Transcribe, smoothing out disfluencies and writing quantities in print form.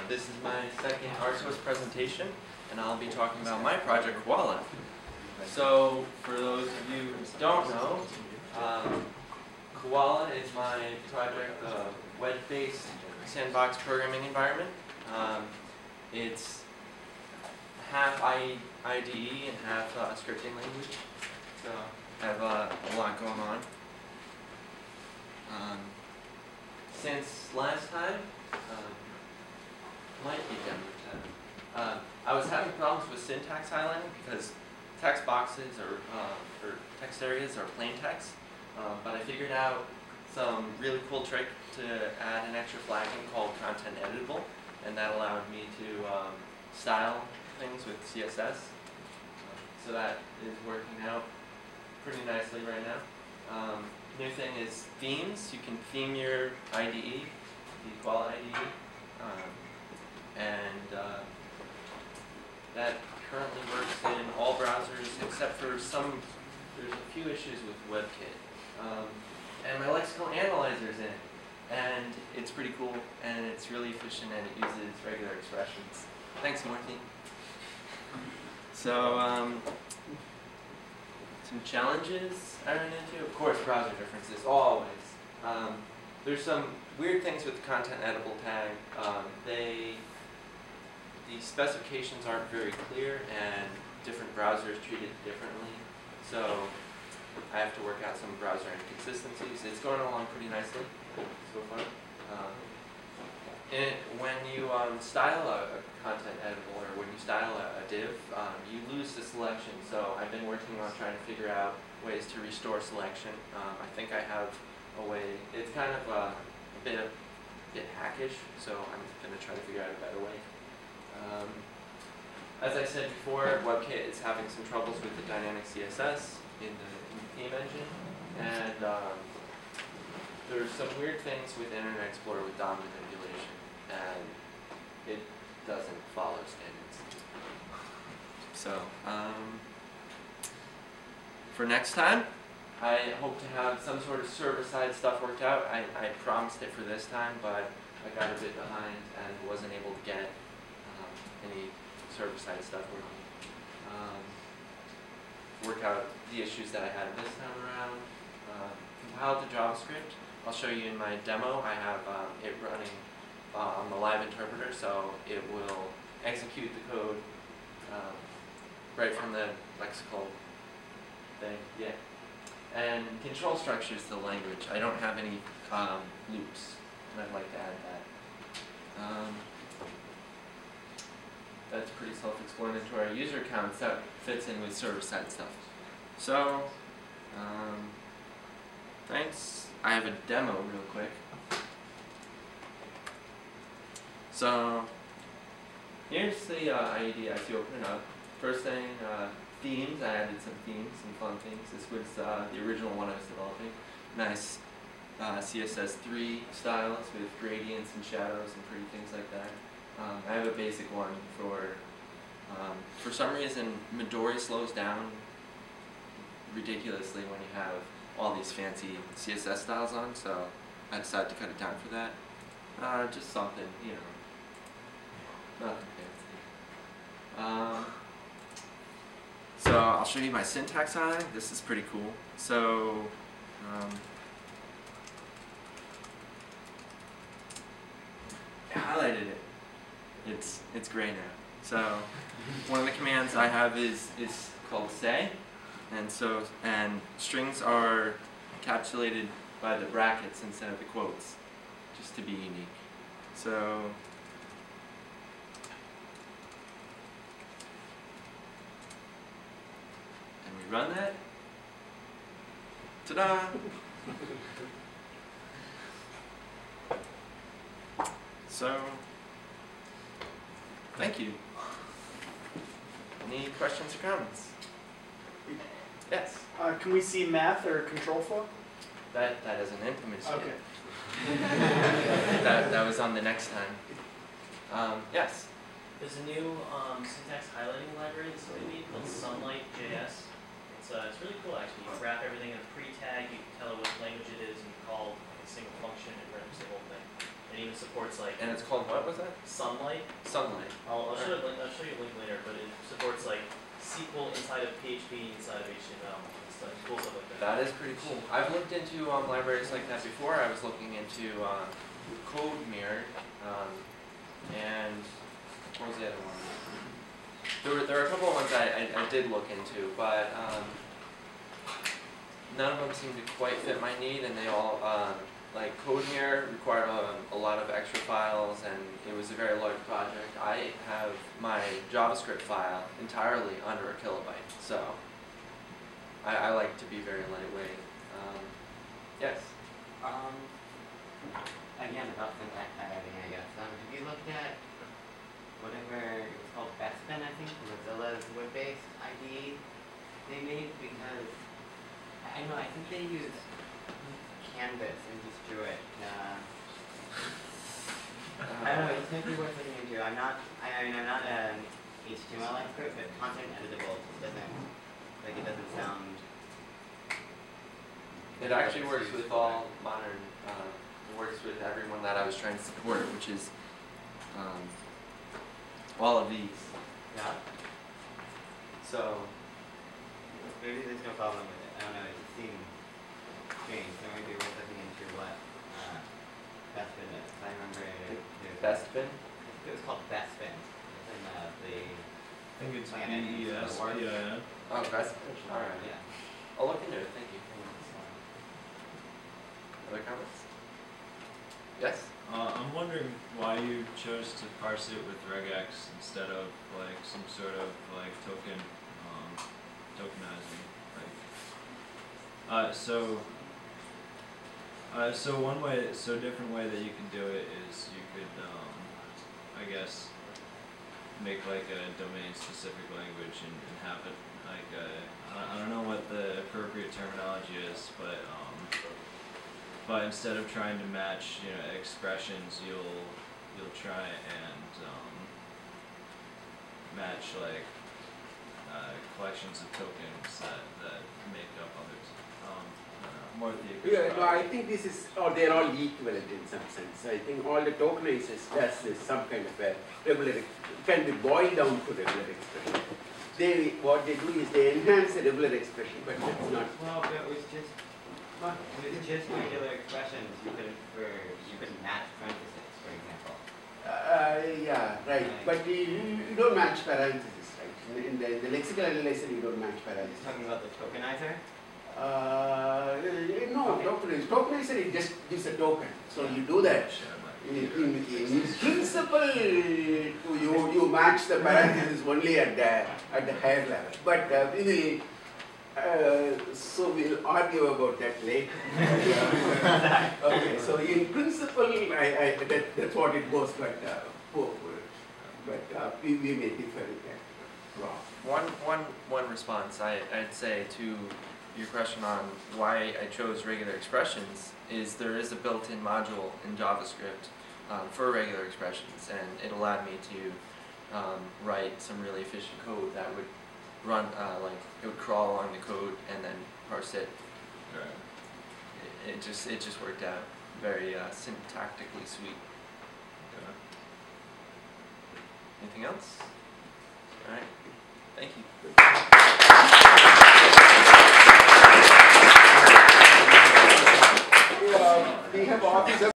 This is my second RCOS presentation, and I'll be talking about my project, Koala. So, for those of you who don't know, Koala is my project, web-based sandbox programming environment. It's half IDE and half scripting language, so I have a lot going on. Since last time, might be demo time. I was having problems with syntax highlighting because text boxes or text areas are plain text, but I figured out some really cool trick to add an extra flagging called content editable, and that allowed me to style things with CSS. So that is working out pretty nicely right now. New thing is themes. You can theme your IDE, the Koala IDE, that currently works in all browsers except for some. There's a few issues with WebKit, and my lexical analyzer is in it, and it's pretty cool, and it's really efficient, and it uses regular expressions. Thanks, Morty. So. Some challenges I ran into, of course, browser differences, always. There's some weird things with the content editable tag. The specifications aren't very clear, and different browsers treat it differently. So I have to work out some browser inconsistencies. It's going along pretty nicely so far. When you style a content editable, or when you style a div, you lose the selection. So I've been working on trying to figure out ways to restore selection. I think I have a way. It's kind of a bit hackish, so I'm going to try to figure out a better way. As I said before, WebKit is having some troubles with the dynamic CSS in the theme engine, and there's some weird things with Internet Explorer with DOM manipulation, and it doesn't follow standards. So, for next time, I hope to have some sort of server-side stuff worked out. I promised it for this time, but I got a bit behind and wasn't able to get any server-side stuff working. Work out the issues that I had this time around. Compiled to JavaScript. I'll show you in my demo. I have it running on the live interpreter, so it will execute the code right from the lexical thing. Yeah. And control structures the language. I don't have any loops, and I'd like to add that. That's pretty self-explanatory. User accounts, that fits in with server-side stuff. So, thanks. I have a demo real quick. So, here's the IDE as you open it up. First thing, themes. I added some themes, some fun things. This was the original one I was developing. Nice CSS3 styles with gradients and shadows and pretty things like that. I have a basic one for some reason, Midori slows down ridiculously when you have all these fancy CSS styles on, so I decided to cut it down for that. Just something, you know, nothing fancy. So I'll show you my syntax on it. This is pretty cool. So, I highlighted it. It's gray now. So one of the commands I have is called say, and strings are encapsulated by the brackets instead of the quotes, just to be unique. So and we run that. Ta-da! So. Thank you. Any questions or comments? Yes? Can we see math or control flow? That isn't implemented okay. yet. that was on the next time. Yes? There's a new syntax highlighting library that's going to be called Sunlight.js. It's really cool actually. You wrap everything in a pre-tag, you can tell it what language it is, and you call a single function and reference the whole thing. and even supports like And it's called what was that? Sunlight. Sunlight. I'll show you a link later, but it supports like SQL inside of PHP, inside of HTML, and stuff, cool stuff like that. That is pretty cool. I've looked into libraries like that before. I was looking into Kuebler, and what was the other one? There were a couple of ones I did look into, but none of them seemed to quite fit my need, and they all, like Kuebler required a lot of extra files, and it was a very large project. I have my JavaScript file entirely under a kilobyte, so I like to be very lightweight. Yes? Again, about syntax highlighting, I guess. Have you looked at whatever it was called Bespin, I think, Mozilla's web-based IDE they made? Because, I know, I think they use Canvas and just drew it. I don't know, it's maybe worth looking into. I'm not an HTML expert, but content editable doesn't, it doesn't sound... It actually works with all modern, it works with everyone that I was trying to support, which is all of these. Yeah? So, Maybe there's no problem with it. I don't know, it seemed strange. So maybe we're looking into what Bespin is. I remember Bespin? it was called Bespin. It's in the I think it's Planet BESPIN. Oh, Bespin. Alright. yeah. I'll look into it, thank you. Other comments? Yes? I'm wondering why you chose to parse it with regex instead of like some sort of like tokenizing. Like, so different way that you can do it is you could, I guess, make like a domain-specific language and have it like I don't know what the appropriate terminology is, but instead of trying to match, expressions, you'll try and match like collections of tokens that make up others. More Yeah, no, I think this is, they're all equivalent in some sense. I think all the tokenizers does is some kind of a regular, can be boiled down to regular expression. What they do is they enhance the regular expression, but that's not. Well, but it was just regular expressions. You could match parentheses, for example. Yeah, right. But you don't match parentheses, right? In the lexical analyzer, you don't match parentheses. Talking about the tokenizer? No, tokenizer, it just gives a token. So you do that. In principle, you match the parentheses only at the higher level. But so we'll argue about that later. Okay, so in principle, that's what it goes, but we may differ in that. One response I'd say to your question on why I chose regular expressions is there is a built-in module in JavaScript for regular expressions, and it allowed me to write some really efficient code that would run, it would crawl along the code and then parse it. Right. It just worked out very syntactically sweet. Anything else? All right. Thank you. We have office